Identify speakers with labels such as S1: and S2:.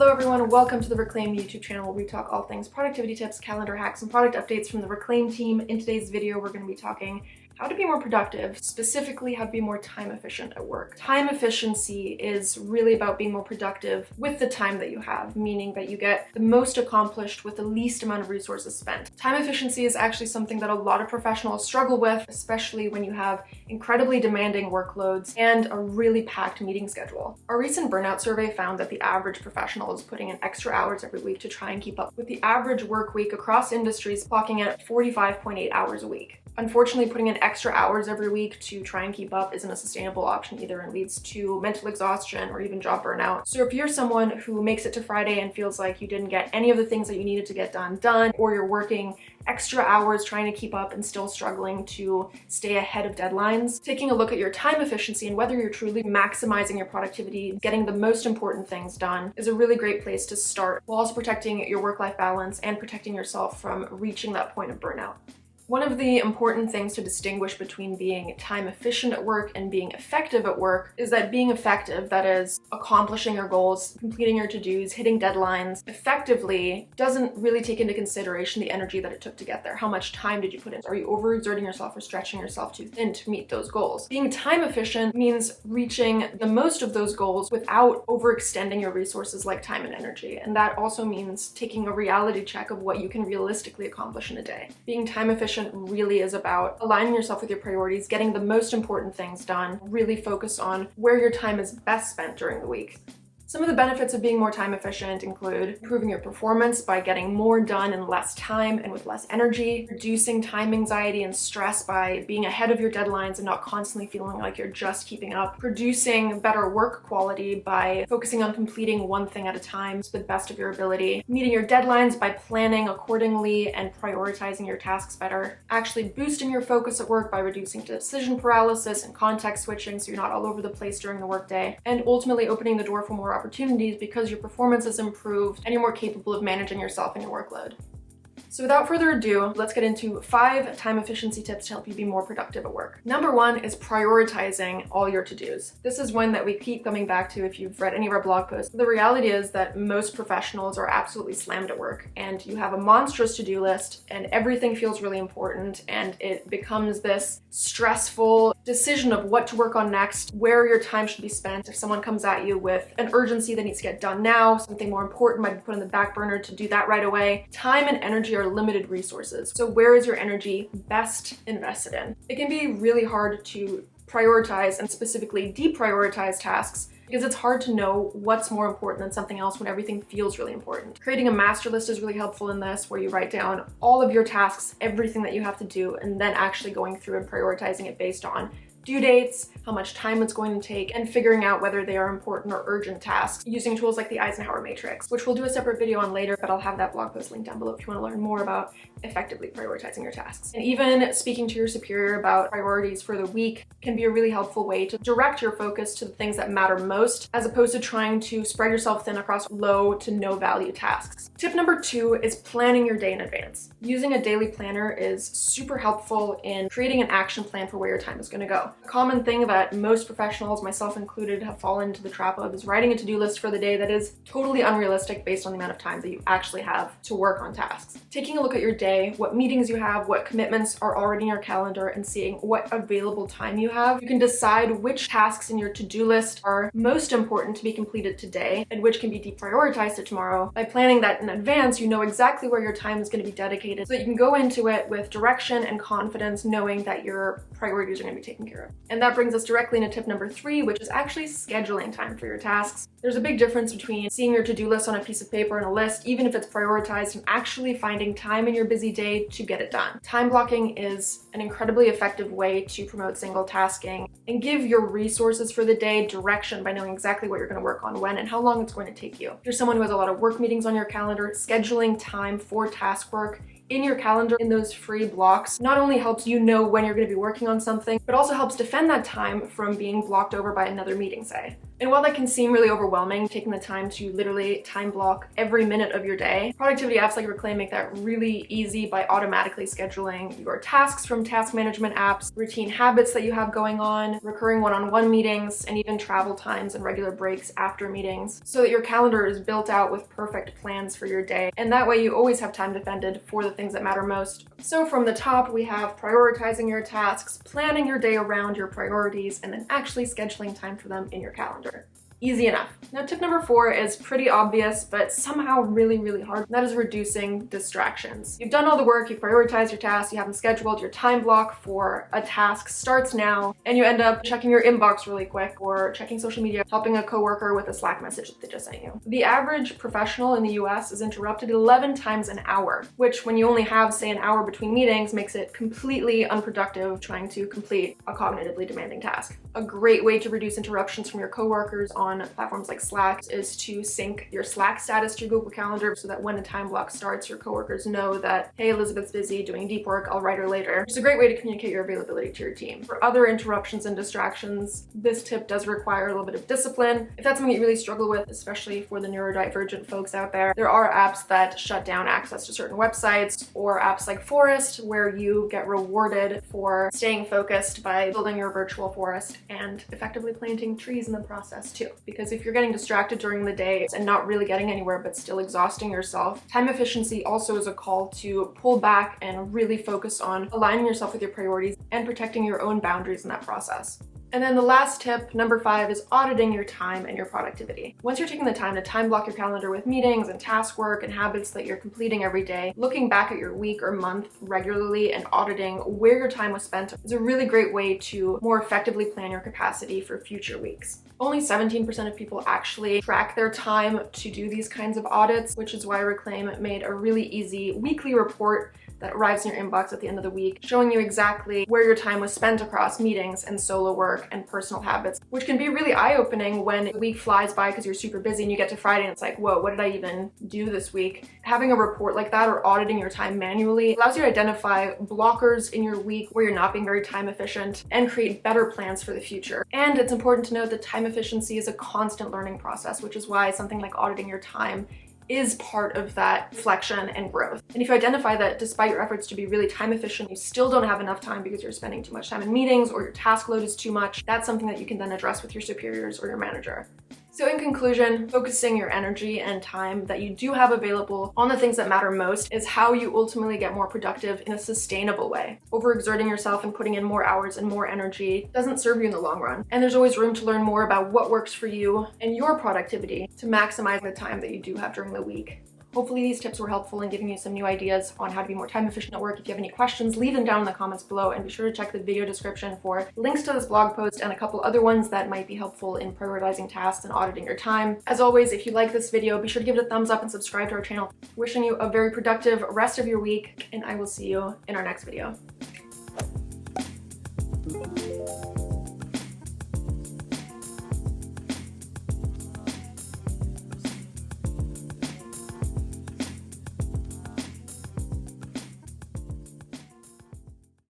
S1: Hello everyone, welcome to the Reclaim YouTube channel where we talk all things productivity tips, calendar hacks, and product updates from the Reclaim team. In today's video, we're going to be talking how to be more productive, specifically how to be more time efficient at work. Time efficiency is really about being more productive with the time that you have, meaning that you get the most accomplished with the least amount of resources spent. Time efficiency is actually something that a lot of professionals struggle with, especially when you have incredibly demanding workloads and a really packed meeting schedule. Our recent burnout survey found that the average professional is putting in extra hours every week to try and keep up with the average work week across industries, clocking at 45.8 hours a week. Unfortunately, putting in extra hours every week to try and keep up isn't a sustainable option either and leads to mental exhaustion or even job burnout. So if you're someone who makes it to Friday and feels like you didn't get any of the things that you needed to get done, or you're working extra hours trying to keep up and still struggling to stay ahead of deadlines, taking a look at your time efficiency and whether you're truly maximizing your productivity, getting the most important things done is a really great place to start, while also protecting your work-life balance and protecting yourself from reaching that point of burnout. One of the important things to distinguish between being time efficient at work and being effective at work is that being effective, that is accomplishing your goals, completing your to-dos, hitting deadlines effectively, doesn't really take into consideration the energy that it took to get there. How much time did you put in? Are you overexerting yourself or stretching yourself too thin to meet those goals? Being time efficient means reaching the most of those goals without overextending your resources like time and energy. And that also means taking a reality check of what you can realistically accomplish in a day. Being time efficient really is about aligning yourself with your priorities, getting the most important things done, really focus on where your time is best spent during the week. Some of the benefits of being more time efficient include improving your performance by getting more done in less time and with less energy, reducing time anxiety and stress by being ahead of your deadlines and not constantly feeling like you're just keeping up, producing better work quality by focusing on completing one thing at a time to the best of your ability, meeting your deadlines by planning accordingly and prioritizing your tasks better, actually boosting your focus at work by reducing decision paralysis and context switching so you're not all over the place during the workday, and ultimately opening the door for more opportunities because your performance is improved and you're more capable of managing yourself and your workload. So without further ado, let's get into 5 time efficiency tips to help you be more productive at work. Number 1 is prioritizing all your to-dos. This is one that we keep coming back to if you've read any of our blog posts. The reality is that most professionals are absolutely slammed at work and you have a monstrous to-do list and everything feels really important and it becomes this stressful decision of what to work on next, where your time should be spent. If someone comes at you with an urgency that needs to get done now, something more important might be put on the back burner to do that right away. Time and energy are limited resources. So where is your energy best invested in? It can be really hard to prioritize and specifically deprioritize tasks because it's hard to know what's more important than something else when everything feels really important. Creating a master list is really helpful in this, where you write down all of your tasks, everything that you have to do, and then actually going through and prioritizing it based on due dates, how much time it's going to take, and figuring out whether they are important or urgent tasks using tools like the Eisenhower matrix, which we'll do a separate video on later, but I'll have that blog post linked down below if you want to learn more about effectively prioritizing your tasks. And even speaking to your superior about priorities for the week can be a really helpful way to direct your focus to the things that matter most, as opposed to trying to spread yourself thin across low to no value tasks. Tip number 2 is planning your day in advance. Using a daily planner is super helpful in creating an action plan for where your time is going to go. A common thing that most professionals, myself included, have fallen into the trap of is writing a to-do list for the day that is totally unrealistic based on the amount of time that you actually have to work on tasks. Taking a look at your day, what meetings you have, what commitments are already in your calendar, and seeing what available time you have, you can decide which tasks in your to-do list are most important to be completed today and which can be deprioritized to tomorrow. By planning that in advance, you know exactly where your time is going to be dedicated so that you can go into it with direction and confidence, knowing that your priorities are going to be taken care of. And that brings us directly into tip number 3, which is actually scheduling time for your tasks. There's a big difference between seeing your to-do list on a piece of paper and a list, even if it's prioritized, and actually finding time in your busy day to get it done. Time blocking is an incredibly effective way to promote single tasking and give your resources for the day direction by knowing exactly what you're going to work on when and how long it's going to take you. If you're someone who has a lot of work meetings on your calendar, scheduling time for task work in your calendar in those free blocks not only helps you know when you're going to be working on something, but also helps defend that time from being blocked over by another meeting, say. And while that can seem really overwhelming, taking the time to literally time block every minute of your day, productivity apps like Reclaim make that really easy by automatically scheduling your tasks from task management apps, routine habits that you have going on, recurring one-on-one meetings, and even travel times and regular breaks after meetings, so that your calendar is built out with perfect plans for your day. And that way you always have time defended for the things that matter most. So from the top, we have prioritizing your tasks, planning your day around your priorities, and then actually scheduling time for them in your calendar. Easy enough. Now, tip number 4 is pretty obvious, but somehow really, really hard. That is reducing distractions. You've done all the work, you've prioritized your tasks, you have them scheduled, your time block for a task starts now, and you end up checking your inbox really quick or checking social media, helping a coworker with a Slack message that they just sent you. The average professional in the US is interrupted 11 times an hour, which when you only have, say, an hour between meetings, makes it completely unproductive trying to complete a cognitively demanding task. A great way to reduce interruptions from your coworkers on platforms like Slack is to sync your Slack status to your Google Calendar so that when a time block starts, your coworkers know that, hey, Elizabeth's busy doing deep work, I'll write her later. It's a great way to communicate your availability to your team. For other interruptions and distractions, this tip does require a little bit of discipline. If that's something you really struggle with, especially for the neurodivergent folks out there are apps that shut down access to certain websites, or apps like Forest, where you get rewarded for staying focused by building your virtual forest and effectively planting trees in the process too. Because if you're getting distracted during the day and not really getting anywhere but still exhausting yourself, time efficiency also is a call to pull back and really focus on aligning yourself with your priorities and protecting your own boundaries in that process. And then the last tip, number 5, is auditing your time and your productivity. Once you're taking the time to time block your calendar with meetings and task work and habits that you're completing every day, looking back at your week or month regularly and auditing where your time was spent is a really great way to more effectively plan your capacity for future weeks. Only 17% of people actually track their time to do these kinds of audits, which is why Reclaim made a really easy weekly report that arrives in your inbox at the end of the week, showing you exactly where your time was spent across meetings and solo work and personal habits, which can be really eye-opening when the week flies by because you're super busy and you get to Friday and it's like, whoa, what did I even do this week? Having a report like that or auditing your time manually allows you to identify blockers in your week where you're not being very time efficient and create better plans for the future. And it's important to note that time efficiency is a constant learning process, which is why something like auditing your time is part of that reflection and growth. And if you identify that despite your efforts to be really time efficient, you still don't have enough time because you're spending too much time in meetings or your task load is too much, that's something that you can then address with your superiors or your manager. So in conclusion, focusing your energy and time that you do have available on the things that matter most is how you ultimately get more productive in a sustainable way. Overexerting yourself and putting in more hours and more energy doesn't serve you in the long run. And there's always room to learn more about what works for you and your productivity to maximize the time that you do have during the week. Hopefully these tips were helpful in giving you some new ideas on how to be more time efficient at work. If you have any questions, leave them down in the comments below, and be sure to check the video description for links to this blog post and a couple other ones that might be helpful in prioritizing tasks and auditing your time. As always, if you like this video, be sure to give it a thumbs up and subscribe to our channel. Wishing you a very productive rest of your week, and I will see you in our next video.